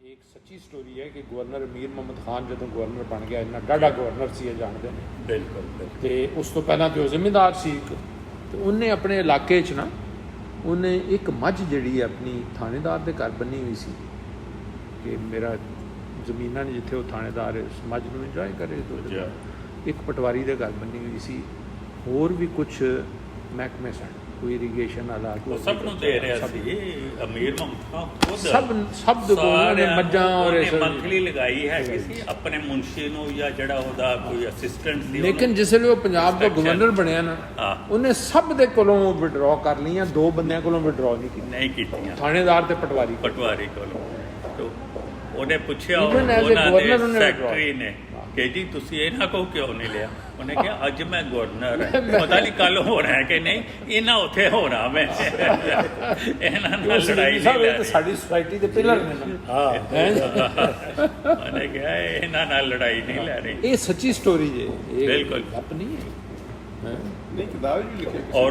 एक सच्ची स्टोरी है कि गवर्नर अमीर मुहम्मद खान जो गवर्नर बन गया, इन्ना डाढ़ा गवर्नर सी जानते हैं। बिल्कुल तो उस तो पहला तो जिम्मेदार सी एक, तो उन्हें अपने इलाके च ना उन्हें एक मझ जी अपनी थानेदार के घर बनी हुई सी कि मेरा जमीना ने जिथे वो थानेदार इस मझ में इंजॉय करे, तो एक पटवारी के घर बनी हुई सी, होर भी कुछ महकमे सन, कोई इरीगेशन वाला सब दे रहा सी अमीर सब उन्होंने मज्जां और मंथली लगाई है किसी अपने मुंशी नु या जड़ा ओदा कोई असिस्टेंट सी, लेकिन जिसले वो पंजाब का गवर्नर बनया ना उन्हें सब दे कोलों विड्रॉ कर लिया, दो बंदियां कोलों विड्रॉ नहीं कीतियां, थानेदार ते पटवारी कोलों। तो उन्हें पूछया उन्होंने सेक्रेटरी ने कि जी तुसी इन्हां को क्यों नहीं लिया, उन्हें कहा अज मैं गवर्नर है, पता नहीं कल होना है कि नहीं, इन्हां उत्थे होना मैं इन्हां नाल लड़ाई नहीं साडी सोसाइटी दे पिलर ने ना। उन्हें कहा इन्हां नाल लड़ाई नहीं लैनी। ये सच्ची स्टोरी जे, बिल्कुल गप नहीं है, नहीं किताब भी लिखी। और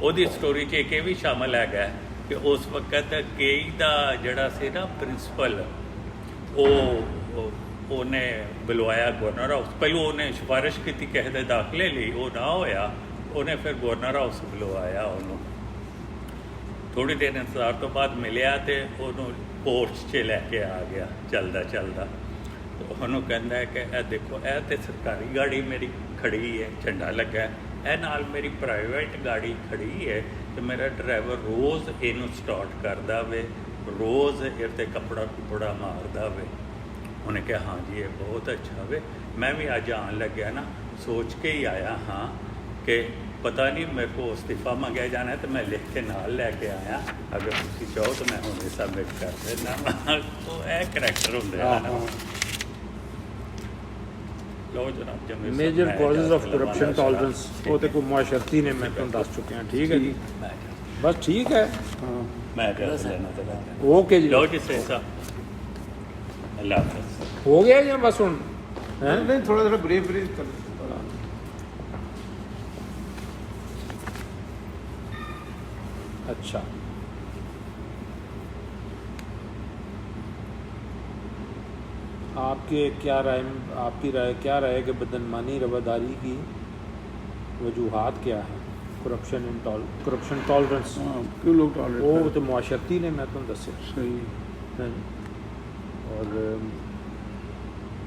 ओदी स्टोरी च एक भी शामिल है कि उस वक्त केई दा जड़ा सी ना प्रिंसिपल उन्हें बुलवाया गवर्नर हाउस, पहलू उन्हें सिफारिश की किसी के दाखिले ली, वो ना होया, उन्हें फिर गवर्नर हाउस बुलवाया, उन्होंने थोड़ी देर इंतजार तो बाद मिलया तो उन्होंने पोस्ट च लैके आ गया चलदा चलदा, तो उन्होंने कहता है कि यह देखो यह तो सरकारी गाड़ी मेरी खड़ी है, झंडा लगा है, यह नाल मेरी प्राइवेट गाड़ी खड़ी है, तो मेरा ड्राइवर रोज़ इनू स्टार्ट करदा वे, रोज़ इहते कपड़ा कुपड़ा मारदा वे। उन्हें कहा हाँ जी ये बहुत अच्छा वे, मैं भी अज आन लग्या ना सोच के ही आया हाँ कि पता नहीं मेरे को इस्तीफा मंगया जाना है, तो मैं लिख के नाल लैके आया, अगर तुम चाहो तो मैं हुणे सबमिट कर देना। तो यह करैक्टर होंगे ना। लो जनाब major causes of corruption tolerance वो तो कोई मुआशरती ने मैं तुम दस चुके हैं, ठीक है जी, बस ठीक है, मैं लेना चला ओके जी, लो जी सही अल्लाह हाफ़िज़। हो गया या बस हुण नहीं थोड़ा थोड़ा ब्रीफ कर। अच्छा आपकी राय क्या है कि बदनमानी रवादारी की वजूहात क्या है? करप्शन टॉलरेंस क्यों लोग टॉलरेट वो तो मुआशरती ने मैं तुम दसे सही। और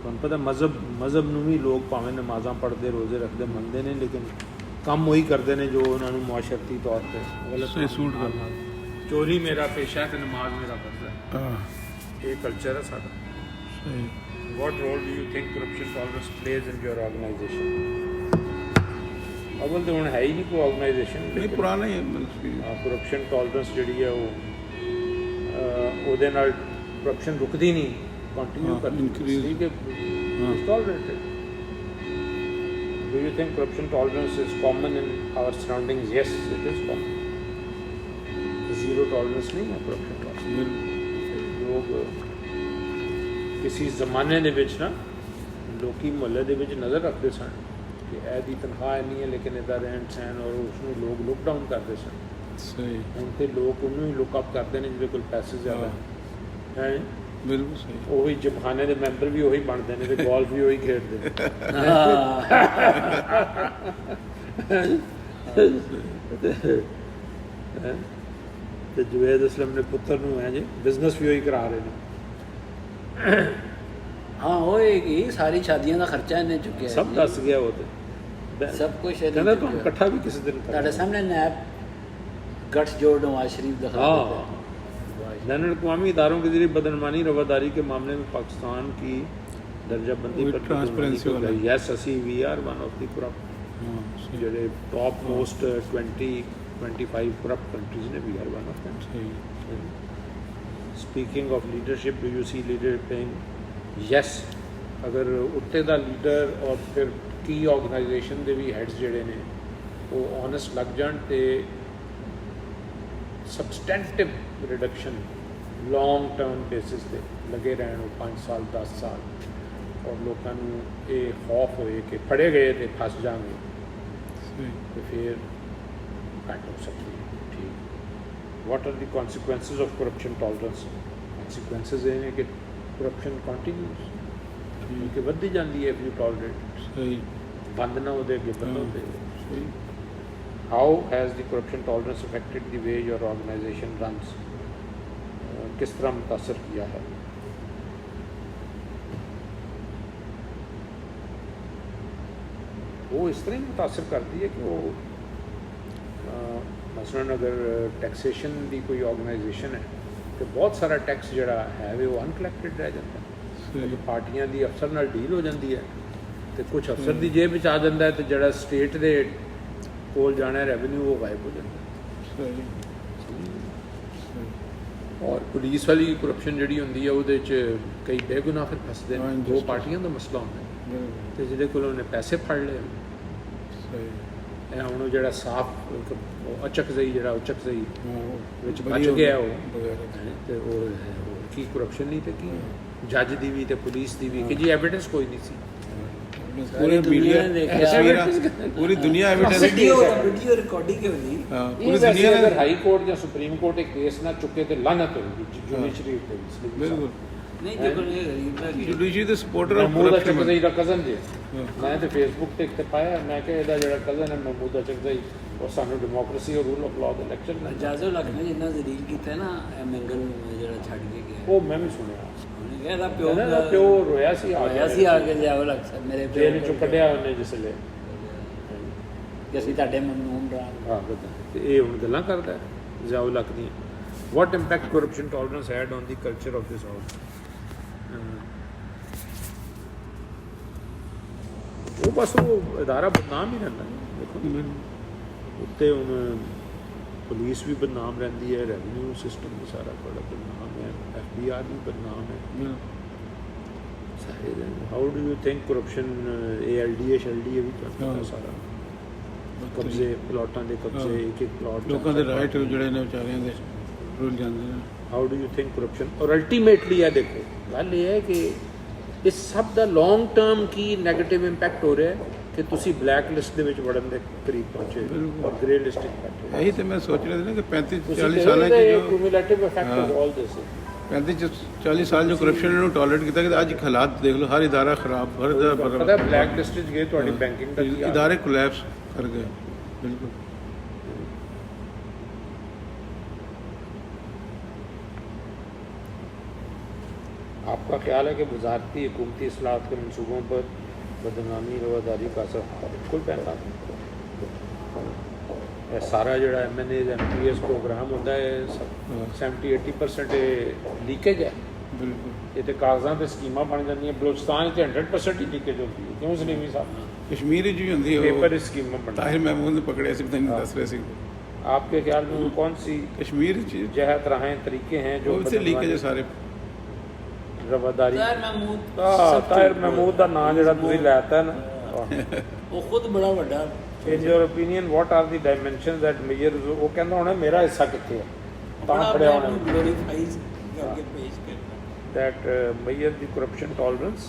तुम पता मज़हब नूं भी लोग भावें नमाज़ां पढ़ते रोज़े रखते मनते हैं, लेकिन काम वही करते हैं जो उन्होंने मुआशरती तौर पर गलत सूट करना। चोरी मेरा पेशा है तो नमाज मेरा फर्ज है, ये कल्चर है साਡਾ। सही। What role do you think corruption tolerance plays in your organization? अव्वल तो हुण है ही नहीं कोई ऑर्गेनाइजेशन, नहीं पुराना ही है। करप्शन टॉलरेंस जी है वो करप्शन रुकती नहीं, कंटिन्यू करती है, tolerated. Do you think corruption tolerance is common in our surroundings? Yes, it is common. Zero tolerance नहीं है corruption tolerance। लोग किसी ज़माने दे विच ना लोकी मुहल्ले दे विच नज़र रखते सन कि ऐदी तनख्वाह नहीं है, लेकिन इदा रहन सहन और उसमें लोग लुक डाउन करते सन। सही। हुण ते लोग उन्होंने ही लुक अप करते हैं जिहदे कोल पैसे ज़्यादा हैं। बिल्कुल सही। वही जिमखाने के मैंबर भी वही बनते हैं, तो गोल्फ भी वही खेलते तो जुवेद असलम ने पुत्र नूं है जी बिजनेस भी वही करा रहे हैं। हाँ होएगी, सारी शादियों का खर्चा इन्हें चुके सब दस गया वो तो सब कुछ कहना तुम इकट्ठा भी किसी दिन ਤੁਹਾਡੇ ਸਾਹਮਣੇ नैब गठस जोड़ नवाज शरीफ दखल बैन अवी इदारों के जरिए बदनमानी रवादारी के मामले में पाकिस्तान की दर्जाबंदी पर ट्रांसपेरेंसी वाला यस असी we are one of the corrupt जो टॉप मोस्ट 20-25 करप्ट कंट्रीज ने we are one of them. Speaking of leadership, do you see leader playing? Yes, अगर उत्ते दा लीडर और फिर की ऑर्गेनाइजेशन के भी हैड्स जोड़े ने वो ऑनैसट लग जान तो सबसटेंटिव रिडक्शन लॉन्ग टर्म बेसिस पे लगे रहन 5 साल 10 साल, और लोगों को ये खौफ होए कि फड़े गए तो फस जाएंगे, तो फिर घट हो सकती है। ठीक What are the consequences of corruption tolerance? Consequences ਇਹ ਨੇ ਕਿ corruption continues, ਕਿ ਵੱਧਦੀ ਜਾਂਦੀ ਹੈ if you tolerate. ਸਹੀ ਬੰਦ ਨਾ ਉਹਦੇ ਅੱਗੇ ਵਧੋਗੇ. ਸਹੀ How has the corruption tolerance affected the way your organization runs? किस तरह मुतासर किया है? वो इस तरह ही मुतासर करती है कि वो मसलन अगर टैक्सेशन की कोई ऑर्गेनाइजेशन है तो बहुत सारा टैक्स जड़ा है वो अनकलैक्टेड रह जाता है. ਸਹੀ पार्टियां की अफसर नाल डील हो जाती है तो कुछ अफसर की जेब में आ जाता है तो जड़ा स्टेट के कोल जाना है रेवेन्यू वो गायब हो जाता है. ਸਹੀ और पुलिस वाली करप्शन जी होंगी है वो कई बेगुनाह फिर फसते हैं. हाँ, दो injustice. पार्टियों का मसला होता है ਬਿਲਕੁਲ तो जिहदे कोलों उन्हें पैसे फड़ लए ਸਹੀ ਹੁਣ ਜਿਹੜਾ ਸਾਫ਼ ਅਚਕਜ਼ਈ ਜਿਹੜਾ ਉਚਕਜ਼ਈ ਹਾਂ ਵਿੱਚ ਬੜੀ ਬਚ ਹੋ ਗਿਆ ਗਈ ਉਹ ਵਗੈਰਾ। ਤੇ ਉਹ ਕੀ ਕਰਪਸ਼ਨ ਨਹੀਂ ਤੇ ਕੀ ਜੱਜ ਦੀ ਵੀ ਤੇ ਪੁਲਿਸ ਦੀ ਵੀ ਕਿ ਜੀ ਐਵੀਡੈਂਸ ਕੋਈ ਨਹੀਂ ਸੀ. पूरे दुनिया मीडिया ने देखा। तस्वीरें पूरी दुनिया एविडेंस वीडियो रिकॉर्डिंग होगी। हाँ ਇਹ पूरी ਵੈਸੇ दुनिया ਅਗਰ ने ਹਾਈ ਕੋਰਟ ਜਾਂ ਸੁਪਰੀਮ ਕੋਰਟ ਇੱਕ ਕੇਸ ਨਾ ਚੁੱਕੇ ਤੇ ਲਾਨਤ ਹੋਏਗੀ ਜੁਡੀਸ਼ਰੀ ਤੇ. बिल्कुल नहीं देखो ये गरीब है कि जुडिशरी ਦੇ supporter of Mahmood corruption Achakzai ਦਾ ਕਜ਼ਨ ਜੇ ਹਾਂ। ਮੈਂ ਤੇ ਫੇਸਬੁੱਕ ਤੇ ਇੱਕ ਤੇ ਪਾਇਆ ਮੈਂ ਕਿ ਇਹਦਾ ਜਿਹੜਾ ਕਜ਼ਨ ਹੈ ਮਹਿਮੂਦ ਅਚਕਜ਼ਈ ਉਹ ਸਾਨੂੰ ਡੈਮੋਕ੍ਰੇਸੀ ਔਰ rule of law the lecture ਨਾ जाजो लख ने जिन्ना जलील किया ना मंगल जरा छड़ के गया ਉਹ ਮੈਂ ਵੀ ਸੁਣਿਆ. ਉਹਨੇ ਕਿਹਾ ਇਹਦਾ ਪਿਓ ਇਹਦਾ ਪਿਓ ਰੋਇਆ ਸੀ ਆ ਹੋਇਆ ਸੀ ਆ ਕੇ ਜਾਵੋ ਲਖ ਸਾਹਿਬ ਮੇਰੇ ਪਿਓ ਜੇਲ੍ਹ ਚੋਂ ਕੱਢਿਆ ਉਹਨੇ ਜਿਸਲੇ. ਕਿ ਅਸੀਂ ਤੁਹਾਡੇ ਮਮਨੂਨ ਰਾਮ ਹਾਂ ਤੇ ਇਹ ਹੁਣ ਗੱਲਾਂ ਕਰਦਾ ਜ਼ਿਆਉਲ ਹਕ ਦੀਆਂ. What impact corruption tolerance had on the culture of this house? ਉਹ ਬਸ ਉਹ ਅਦਾਰਾ ਬਦਨਾਮ ਹੀ ਰਹਿੰਦਾ ਦੇਖੋ ਉੱਤੇ ਹੁਣ ਪੁਲਿਸ ਵੀ ਬਦਨਾਮ ਰਹਿੰਦੀ ਹੈ, ਰੈਵਨਿਊ ਸਿਸਟਮ ਵੀ ਸਾਰਾ ਬੜਾ ਬਦਨਾਮ ਹੈ, FBI ਵੀ ਬਦਨਾਮ ਹੈ ਸਾਰੇ. How do you think corruption ALDA ਸ਼ਲਡੀਏ ਵੀ ਤੁਹਾਨੂੰ ਸਾਰਾ ਕਬਜ਼ੇ ਪਲਾਟਾਂ ਦੇ ਕਬਜ਼ੇ ਇੱਕ ਇੱਕ ਪਲਾਟ ਲੋਕਾਂ ਦੇ ਰਾਈਟ ਜਿਹੜੇ ਨੇ ਵਿਚਾਰਿਆਂ ਦੇ ਰੁਲ ਜਾਂਦੇ ਨੇ. How do you think corruption ਔਰ ਅਲਟੀਮੇਟਲੀ ਇਹ ਦੇਖੋ ਗੱਲ ਇਹ ਹੈ ਕਿ ਇਸ ਸਭ ਦਾ ਲੌਂਗ ਟਰਮ ਕੀ ਨੈਗੇਟਿਵ ਇੰਪੈਕਟ ਹੋ ਰਿਹਾ ਹੈ ਕਿ ਤੁਸੀਂ ਬਲੈਕ ਲਿਸਟ ਦੇ ਵਿੱਚ ਵੜਨ ਦੇ ਕਰੀਬ ਪਹੁੰਚੇ ਬਿਲਕੁਲ। ਔਰ ਗ੍ਰੇ ਲਿਸਟ ਵਿੱਚ ਬੈਠੇ. ਇਹੀ ਤੇ ਮੈਂ ਸੋਚ ਰਿਹਾ ਸੀ ਨਾ ਕਿ 35 ਤੁਸੀਂ 40 ਸਾਲਾਂ ਚ ਚ ਜੋ ਕਿਊਮੂਲੇਟਿਵ ਇਫੈਕਟ ਹਾਂ। ਆਫ ਆਲ ਦਿਸ 35 40 ਸਾਲ ਜੋ ਕਰਪਸ਼ਨ ਨੂੰ ਟੋਲਰੇਟ ਕੀਤਾ ਕਿ ਅੱਜ ਹਾਲਾਤ ਦੇਖ ਲਓ, ਹਰ ਇਦਾਰਾ ਖਰਾਬ, ਹਰ ਪਤਾ ਬਲੈਕ ਲਿਸਟ ਵਿੱਚ ਗਏ ਤੁਹਾਡੀ ਬੈਂਕਿੰਗ ਦਾ ਕੀ ਹਾਲ ਹੈ? ਇਦਾਰੇ ਕੋਲੈਪਸ ਕਰ ਗਏ ਬਿਲकुल. आपका ख्याल है कि वजारती हुकूमती असलाहत के मनसूबों पर बदनामी रवादारी का असर बिल्कुल पैदा है? सारा जो MNAs MPs प्रोग्राम होता है 70-80% लीकेज है. ਬਿਲਕੁਲ ये तो कागजात से स्कीमां बन जाती हैं. बलोचिस्तान 100% ही लीकेज होती है. क्यों सलीमी साहब ਕਸ਼ਮੀਰ ਵਿੱਚ ਵੀ ਹੁੰਦੀ ਹੈ पेपर स्कीमां बन ਤਾਹਿਰ ਮਹਿਮੂਦ ਨੇ ਪਕੜਿਆ ਸੀ, ਪਤਾ ਨਹੀਂ ਦੱਸ ਰਹੇ ਸੀ आपके ख्याल में वो कौन सी ਕਸ਼ਮੀਰ ਵਿੱਚ जहत राहें तरीके हैं जो ਉਹ ਇਸੇ ਲੀਕੇਜ ਹੈ ਸਾਰੇ. रवादारी ਤਾਹਿਰ ਮਹਿਮੂਦ ਤਾਹਿਰ ਮਹਿਮੂਦ ਦਾ ਨਾਂ ਜਿਹੜਾ ਤੁਸੀਂ ਲੈਤਾ ਨਾ ਉਹ ਖੁਦ ਬੜਾ ਵੱਡਾ In your opinion, what are the dimensions that measure? ਉਹ ਕਹਿੰਦਾ ਹੋਣਾ ਮੇਰਾ ਹਿੱਸਾ ਕਿੱਥੇ ਹੈ ਤਾਂ ਬੜਾ ਫੜਿਆ ਆਪਣੇ ਹੋਣਾ. ਗਲੋਰੀਫਾਈਜ਼ ਕਰਕੇ ਪੇਸ਼ ਕਰਦਾ. That measure the corruption tolerance,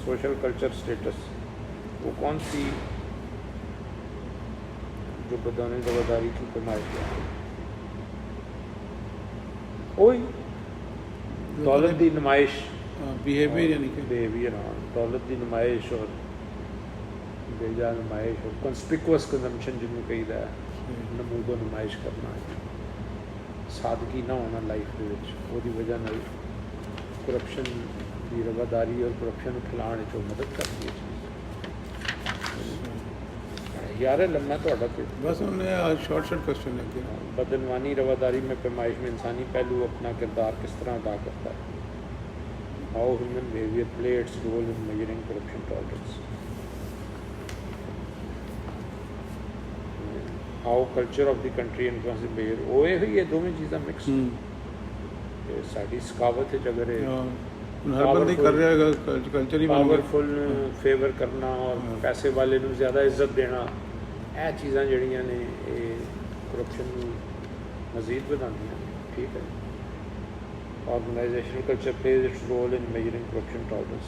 social culture status. वो कौन सी जो बदौने रवादारी की पैमाइश है? वही दौलत की नुमाइश, ਬਿਹੇਵੀਅਰ ਯਾਨੀ ਕਿ बिहेवियर. हाँ, दौलत की नुमाइश और बेजा नुमाइश और कंस्पिकुअस कंजम्पशन जिन्होंने कहीदा है नमूदो नुमाइश करना है. सादगी ना होना लाइफ ਦੇ ਵਿੱਚ ਉਹਦੀ ਵਜ੍ਹਾ ਨਾਲ ਕਰਪਸ਼ਨ ਦੀ ਰਵਾਦਾਰੀ ਔਰ ਕਰਪਸ਼ਨ ਨੂੰ ਫੈਲਾਉਣ ਵਿੱਚ ਉਹ ਮਦਦ ਕਰਦੀ ਹੈ. यार लम्मा ਤੁਹਾਡਾ ਤੇ बस हमने शॉर्ट क्वेश्चन है कि बदनवानी रवादारी में पैमाइश में इंसानी पहलू अपना किरदार किस तरह अदा करता है? How human behaviour play its role in measuring corruption tolerance? How culture of the country influence the behaviour? ਉਹ ਇਹ ਹੀ ਇਹ ਦੋਵੇਂ ਚੀਜ਼ਾਂ ਮਿਕਸ ਸਾਡੀ ਸਕਾਵਤ ਵਿੱਚ ਅਗਰ ਇਹ हर बंदे कर रहा है कल्चर ही बन गया. ਪਾਵਰਫੁਲ ਫੇਵਰ ਕਰਨਾ ਔਰ ਪੈਸੇ ਵਾਲੇ ਨੂੰ ਜ਼ਿਆਦਾ ਇੱਜ਼ਤ ਦੇਣਾ, ਇਹ ਚੀਜ਼ਾਂ ਜਿਹੜੀਆਂ ਨੇ ਇਹ ਕਰਪਸ਼ਨ ਨੂੰ ਮਜ਼ੀਦ ਵਧਾਉਂਦੀਆਂ ਨੇ. ਠੀਕ ਹੈ. Organisational culture plays its role in measuring corruption tolerance.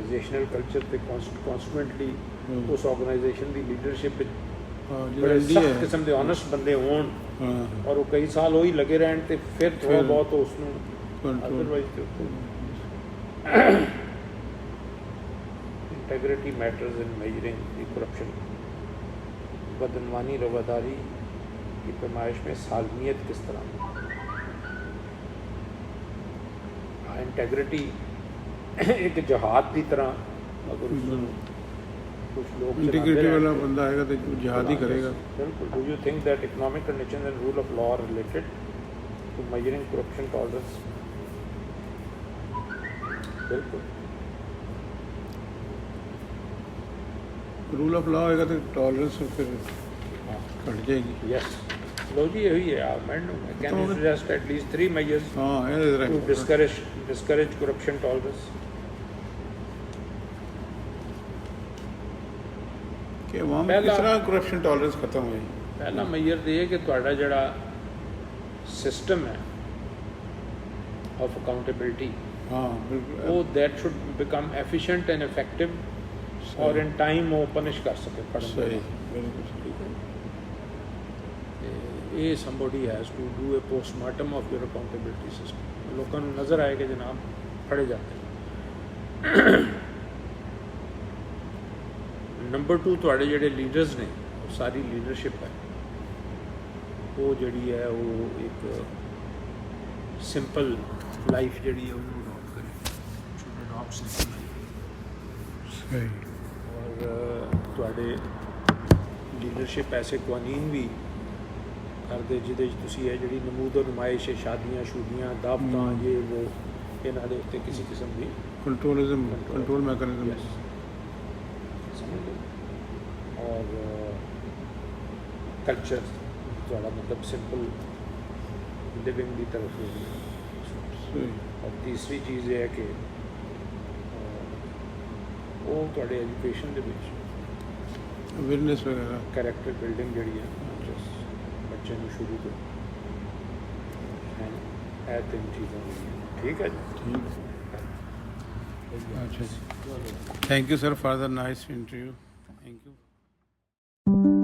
Organisational culture ਤੇ ਕਨਸਟੀਟੂਐਂਟਲੀ ਹਮ। ਉਸ ਆਰਗੇਨਾਈਜੇਸ਼ਨ ਦੀ ਲੀਡਰਸ਼ਿਪ ਵਿੱਚ ਹਾਂ ਜਿਹੜਾ ਬੜੇ ਇੰਡੀਆ ਸਖਤ ਹੈ ਕਿਸਮ ਦੇ ਓਨੈਸਟ ਬੰਦੇ ਹੋਣ ਹਾਂ ਔਰ ਉਹ ਕਈ ਸਾਲ ਉਹੀ ਲੱਗੇ ਰਹਿਣ ਤੇ ਫਿਰ ਥੋੜਾ ਫਿਰ ਬਹੁਤ ਉਸ ਨੂੰ control otherwise integrity matters in measuring the corruption. बदनवानी रवादारी की पैमाइश में सालमियत किस तरह? इंटेग्रिटी एक जहाद की तरह अगर उसमें कुछ लोग इंटीग्रिटी वाला बंदा आएगा तो जिहाद ही करेगा। बिल्कुल। Do you think that economic condition and rule of law are related to measuring corruption tolerance? बिल्कुल। रूल ऑफ लॉ होएगा तो टॉलरेंस फिर घट जाएगी। यस। लो जी यही है amendment. Can you suggest at least 3 measures हाँ ये to discourage corruption tolerance? कि वहाँ में किस पहला- तरह करप्शन टॉलरेंस खत्म होई। पहला मेजर तो ये कि ਤੁਹਾਡਾ ਜਿਹੜਾ सिस्टम है of accountability हाँ बिल्कुल वो that should become efficient and effective और in time वो punish कर सके फड़न सही दे। बिल्कुल सही। ठीक है। ये somebody has to do a postmortem of your accountability system। लोगों को नज़र आए कि जनाब फड़े जाते हैं। नंबर 2 ਤੁਹਾਡੇ ਜਿਹੜੇ ਲੀਡਰਸ ਨੇ ਉਹ ਸਾਰੀ ਲੀਡਰਸ਼ਿਪ ਹੈ ਉਹ ਜਿਹੜੀ ਹੈ ਉਹ ਇੱਕ ਸਿੰਪਲ ਲਾਈਫ ਜਿਹੜੀ ਹੈ ਉਹਨੂੰ ਅਡਾਪਟ ਕਰੇ। should adopt simple life। सही ਔਰ ਤੁਹਾਡੇ ਲੀਡਰਸ਼ਿਪ ਐਸੇ ਕਾਨੂੰਨ ਵੀ ਕਰਦੇ ਜਿਹਦੇ 'ਚ ਤੁਸੀਂ ਇਹ ਜਿਹੜੀ ਨਮੂਦ ਨੁਮਾਇਸ਼ ਹੈ ਸ਼ਾਦੀਆਂ ਸ਼ੂਦੀਆਂ ਦਾਵਤਾਂ ਇਹ ਉਹ ਇਹਨਾਂ ਦੇ ਉੱਤੇ ਕਿਸੇ ਕਿਸਮ ਦੀ कंट्रोलिज्म कंट्रोल मैकेनिज्म Yes। समझ लो। और कल्चर थोड़ा मतलब सिंपल लिविंग की तरफ होगी। सही और तीसरी चीज़ ये है कि वो थोड़े एजुकेशन के विच अवेयरनेस वगैरह कैरेक्टर बिल्डिंग जी है बच्चे को शुरू तो है 3 चीज़ें ठीक है जी। ठीक अच्छा जी thank you sir for the nice interview thank you